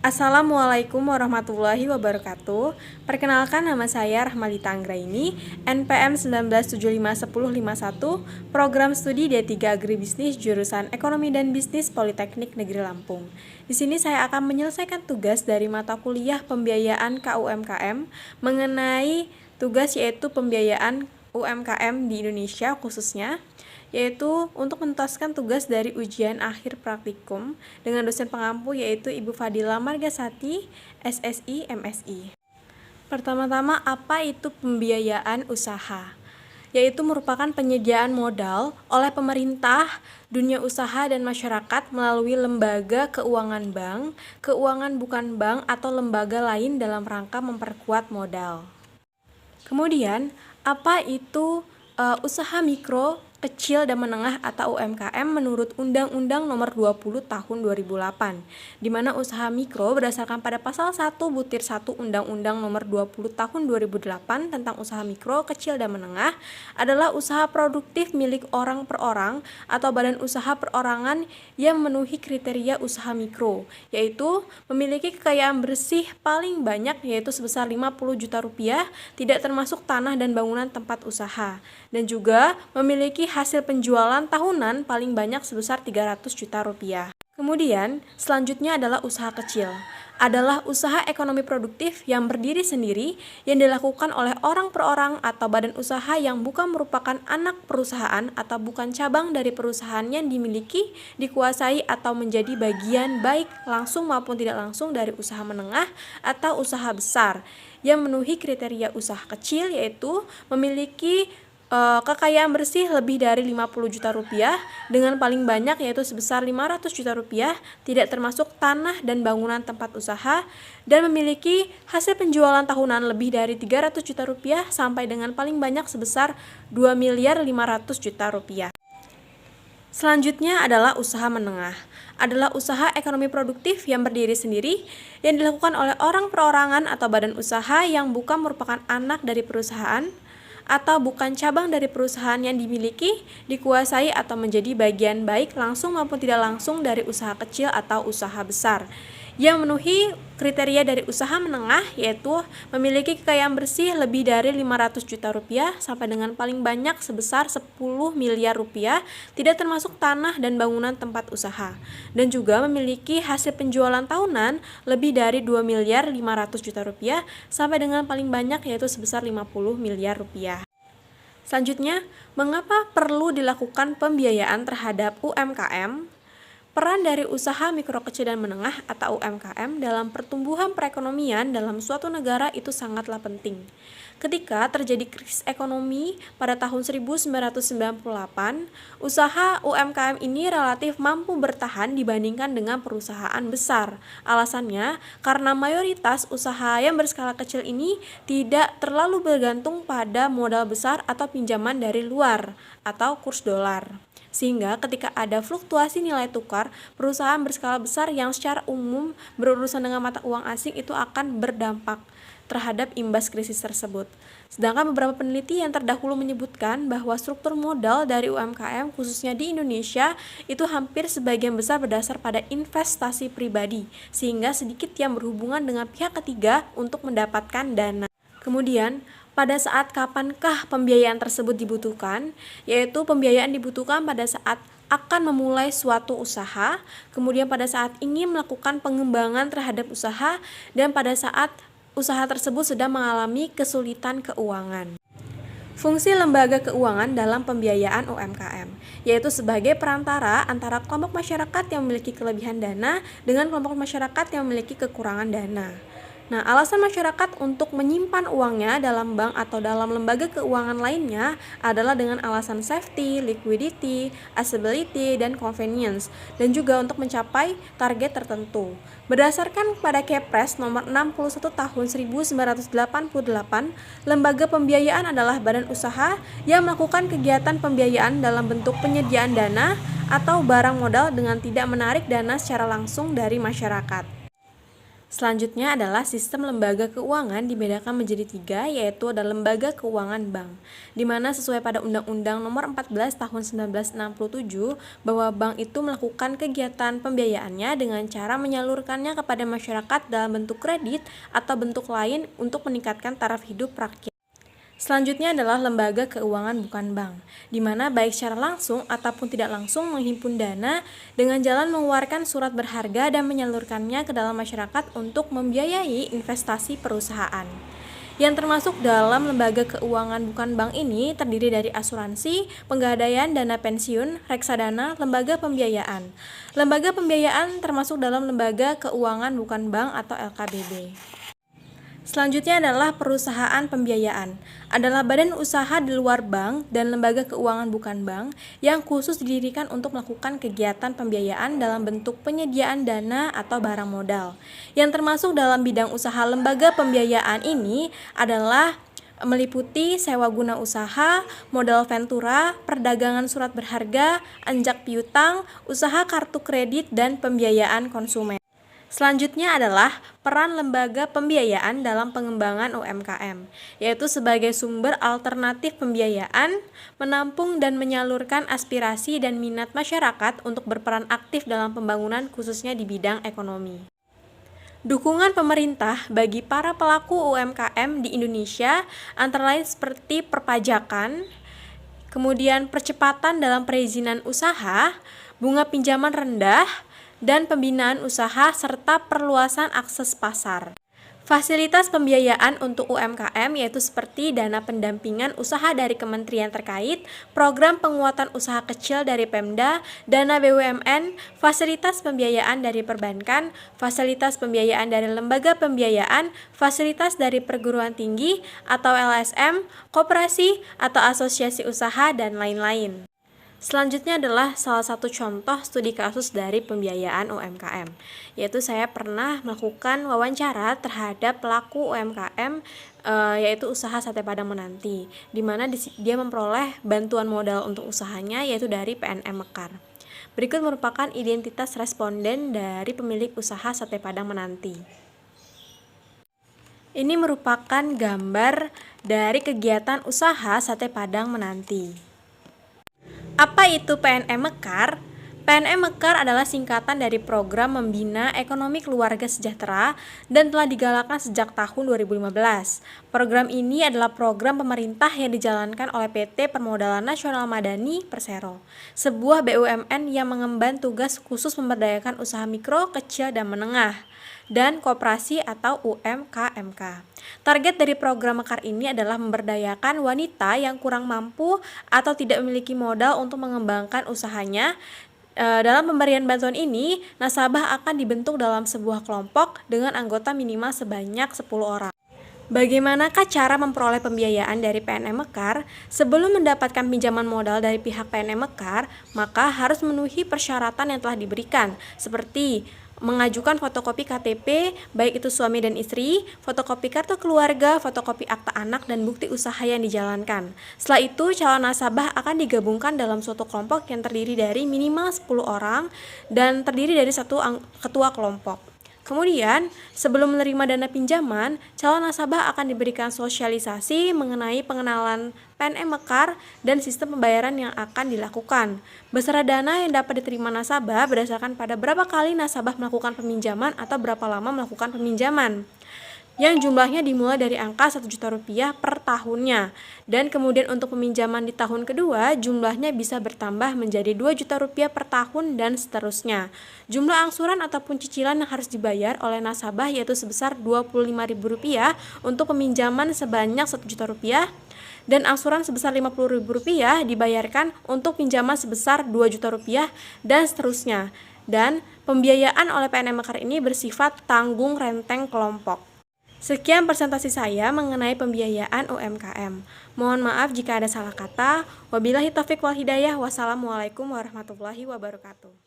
Assalamualaikum warahmatullahi wabarakatuh. Perkenalkan, nama saya Rahmalita Anggraini, NPM 19751051, Program Studi D3 Agribisnis jurusan Ekonomi dan Bisnis Politeknik Negeri Lampung. Di sini saya akan menyelesaikan tugas dari mata kuliah Pembiayaan KUMKM mengenai tugas yaitu pembiayaan UMKM di Indonesia khususnya, yaitu untuk menuntaskan tugas dari ujian akhir praktikum dengan dosen pengampu yaitu Ibu Fadila Margasati, SSI, MSI. Pertama-tama, apa itu pembiayaan usaha? Yaitu merupakan penyediaan modal oleh pemerintah, dunia usaha, dan masyarakat melalui lembaga keuangan bank, keuangan bukan bank, atau lembaga lain dalam rangka memperkuat modal. Kemudian, apa itu usaha mikro, kecil dan menengah atau UMKM menurut Undang-Undang Nomor 20 Tahun 2008, di mana usaha mikro berdasarkan pada pasal 1 butir 1 Undang-Undang Nomor 20 Tahun 2008 tentang usaha mikro, kecil dan menengah adalah usaha produktif milik orang per orang atau badan usaha perorangan yang memenuhi kriteria usaha mikro, yaitu memiliki kekayaan bersih paling banyak yaitu sebesar 50 juta rupiah, tidak termasuk tanah dan bangunan tempat usaha, dan juga memiliki hasil penjualan tahunan paling banyak sebesar 300 juta rupiah. Kemudian, selanjutnya adalah usaha kecil. Adalah usaha ekonomi produktif yang berdiri sendiri yang dilakukan oleh orang per orang atau badan usaha yang bukan merupakan anak perusahaan atau bukan cabang dari perusahaan yang dimiliki, dikuasai atau menjadi bagian baik langsung maupun tidak langsung dari usaha menengah atau usaha besar yang memenuhi kriteria usaha kecil, yaitu memiliki kekayaan bersih lebih dari 50 juta rupiah dengan paling banyak yaitu sebesar 500 juta rupiah, tidak termasuk tanah dan bangunan tempat usaha, dan memiliki hasil penjualan tahunan lebih dari 300 juta rupiah sampai dengan paling banyak sebesar 2 miliar 500 juta rupiah. Selanjutnya adalah usaha menengah. Adalah usaha ekonomi produktif yang berdiri sendiri yang dilakukan oleh orang perorangan atau badan usaha yang bukan merupakan anak dari perusahaan atau bukan cabang dari perusahaan yang dimiliki, dikuasai atau menjadi bagian baik langsung maupun tidak langsung dari usaha kecil atau usaha besar. Yang memenuhi kriteria dari usaha menengah yaitu memiliki kekayaan bersih lebih dari 500 juta rupiah sampai dengan paling banyak sebesar 10 miliar rupiah, tidak termasuk tanah dan bangunan tempat usaha, dan juga memiliki hasil penjualan tahunan lebih dari 2 miliar 500 juta rupiah sampai dengan paling banyak yaitu sebesar 50 miliar rupiah. Selanjutnya, mengapa perlu dilakukan pembiayaan terhadap UMKM? Peran dari usaha mikro, kecil, dan menengah atau UMKM dalam pertumbuhan perekonomian dalam suatu negara itu sangatlah penting. Ketika terjadi krisis ekonomi pada tahun 1998, usaha UMKM ini relatif mampu bertahan dibandingkan dengan perusahaan besar. Alasannya, karena mayoritas usaha yang berskala kecil ini tidak terlalu bergantung pada modal besar atau pinjaman dari luar atau kurs dolar. Sehingga ketika ada fluktuasi nilai tukar, perusahaan berskala besar yang secara umum berurusan dengan mata uang asing itu akan berdampak terhadap imbas krisis tersebut. Sedangkan beberapa peneliti yang terdahulu menyebutkan bahwa struktur modal dari UMKM khususnya di Indonesia itu hampir sebagian besar berdasar pada investasi pribadi, sehingga sedikit yang berhubungan dengan pihak ketiga untuk mendapatkan dana. Kemudian, pada saat kapankah pembiayaan tersebut dibutuhkan? Yaitu pembiayaan dibutuhkan pada saat akan memulai suatu usaha, kemudian pada saat ingin melakukan pengembangan terhadap usaha, dan pada saat usaha tersebut sedang mengalami kesulitan keuangan. Fungsi lembaga keuangan dalam pembiayaan UMKM, yaitu sebagai perantara antara kelompok masyarakat yang memiliki kelebihan dana dengan kelompok masyarakat yang memiliki kekurangan dana. Nah, alasan masyarakat untuk menyimpan uangnya dalam bank atau dalam lembaga keuangan lainnya adalah dengan alasan safety, liquidity, accessibility, dan convenience, dan juga untuk mencapai target tertentu. Berdasarkan pada Kepres nomor 61 tahun 1988, lembaga pembiayaan adalah badan usaha yang melakukan kegiatan pembiayaan dalam bentuk penyediaan dana atau barang modal dengan tidak menarik dana secara langsung dari masyarakat. Selanjutnya adalah sistem lembaga keuangan dibedakan menjadi 3, yaitu ada lembaga keuangan bank, di mana sesuai pada Undang-Undang Nomor 14 Tahun 1967 bahwa bank itu melakukan kegiatan pembiayaannya dengan cara menyalurkannya kepada masyarakat dalam bentuk kredit atau bentuk lain untuk meningkatkan taraf hidup rakyat. Selanjutnya adalah lembaga keuangan bukan bank, di mana baik secara langsung ataupun tidak langsung menghimpun dana dengan jalan mengeluarkan surat berharga dan menyalurkannya ke dalam masyarakat untuk membiayai investasi perusahaan. Yang termasuk dalam lembaga keuangan bukan bank ini terdiri dari asuransi, penggadaian dana pensiun, reksadana, lembaga pembiayaan. Lembaga pembiayaan termasuk dalam lembaga keuangan bukan bank atau LKBB. Selanjutnya adalah perusahaan pembiayaan, adalah badan usaha di luar bank dan lembaga keuangan bukan bank yang khusus didirikan untuk melakukan kegiatan pembiayaan dalam bentuk penyediaan dana atau barang modal. Yang termasuk dalam bidang usaha lembaga pembiayaan ini adalah meliputi sewa guna usaha, modal ventura, perdagangan surat berharga, anjak piutang, usaha kartu kredit, dan pembiayaan konsumen. Selanjutnya adalah peran lembaga pembiayaan dalam pengembangan UMKM, yaitu sebagai sumber alternatif pembiayaan, menampung dan menyalurkan aspirasi dan minat masyarakat untuk berperan aktif dalam pembangunan khususnya di bidang ekonomi. Dukungan pemerintah bagi para pelaku UMKM di Indonesia antara lain seperti perpajakan, kemudian percepatan dalam perizinan usaha, bunga pinjaman rendah, dan pembinaan usaha serta perluasan akses pasar. Fasilitas pembiayaan untuk UMKM yaitu seperti dana pendampingan usaha dari kementerian terkait, program penguatan usaha kecil dari Pemda, dana BUMN, fasilitas pembiayaan dari perbankan, fasilitas pembiayaan dari lembaga pembiayaan, fasilitas dari perguruan tinggi atau LSM, koperasi atau asosiasi usaha, dan lain-lain. Selanjutnya adalah salah satu contoh studi kasus dari pembiayaan UMKM, yaitu saya pernah melakukan wawancara terhadap pelaku UMKM yaitu usaha sate Padang Menanti, di mana dia memperoleh bantuan modal untuk usahanya yaitu dari PNM Mekar. Berikut merupakan identitas responden dari pemilik usaha sate Padang Menanti. Ini merupakan gambar dari kegiatan usaha sate Padang Menanti. Apa itu PNM Mekar? PNM Mekar adalah singkatan dari Program Membina Ekonomi Keluarga Sejahtera dan telah digalakkan sejak tahun 2015. Program ini adalah program pemerintah yang dijalankan oleh PT Permodalan Nasional Madani Persero, sebuah BUMN yang mengemban tugas khusus memberdayakan usaha mikro, kecil, dan menengah, dan koperasi atau UMKMK. Target dari program Mekar ini adalah memberdayakan wanita yang kurang mampu atau tidak memiliki modal untuk mengembangkan usahanya. Dalam pemberian bantuan ini, nasabah akan dibentuk dalam sebuah kelompok dengan anggota minimal sebanyak 10 orang. Bagaimanakah cara memperoleh pembiayaan dari PNM Mekar? Sebelum mendapatkan pinjaman modal dari pihak PNM Mekar, maka harus memenuhi persyaratan yang telah diberikan, seperti mengajukan fotokopi KTP, baik itu suami dan istri, fotokopi kartu keluarga, fotokopi akta anak, dan bukti usaha yang dijalankan. Setelah itu, calon nasabah akan digabungkan dalam suatu kelompok yang terdiri dari minimal 10 orang dan terdiri dari satu ketua kelompok. Kemudian, sebelum menerima dana pinjaman, calon nasabah akan diberikan sosialisasi mengenai pengenalan PNM Mekar dan sistem pembayaran yang akan dilakukan. Besaran dana yang dapat diterima nasabah berdasarkan pada berapa kali nasabah melakukan peminjaman atau berapa lama melakukan peminjaman, yang jumlahnya dimulai dari angka Rp1.000.000 per tahunnya. Dan kemudian untuk peminjaman di tahun kedua, jumlahnya bisa bertambah menjadi Rp2.000.000 per tahun dan seterusnya. Jumlah angsuran ataupun cicilan yang harus dibayar oleh nasabah yaitu sebesar Rp25.000 untuk peminjaman sebanyak Rp1.000.000 dan angsuran sebesar Rp50.000 dibayarkan untuk pinjaman sebesar Rp2.000.000 dan seterusnya. Dan pembiayaan oleh PNM Mekar ini bersifat tanggung renteng kelompok. Sekian presentasi saya mengenai pembiayaan UMKM. Mohon maaf jika ada salah kata. Wabillahi taufiq wal hidayah. Wassalamualaikum warahmatullahi wabarakatuh.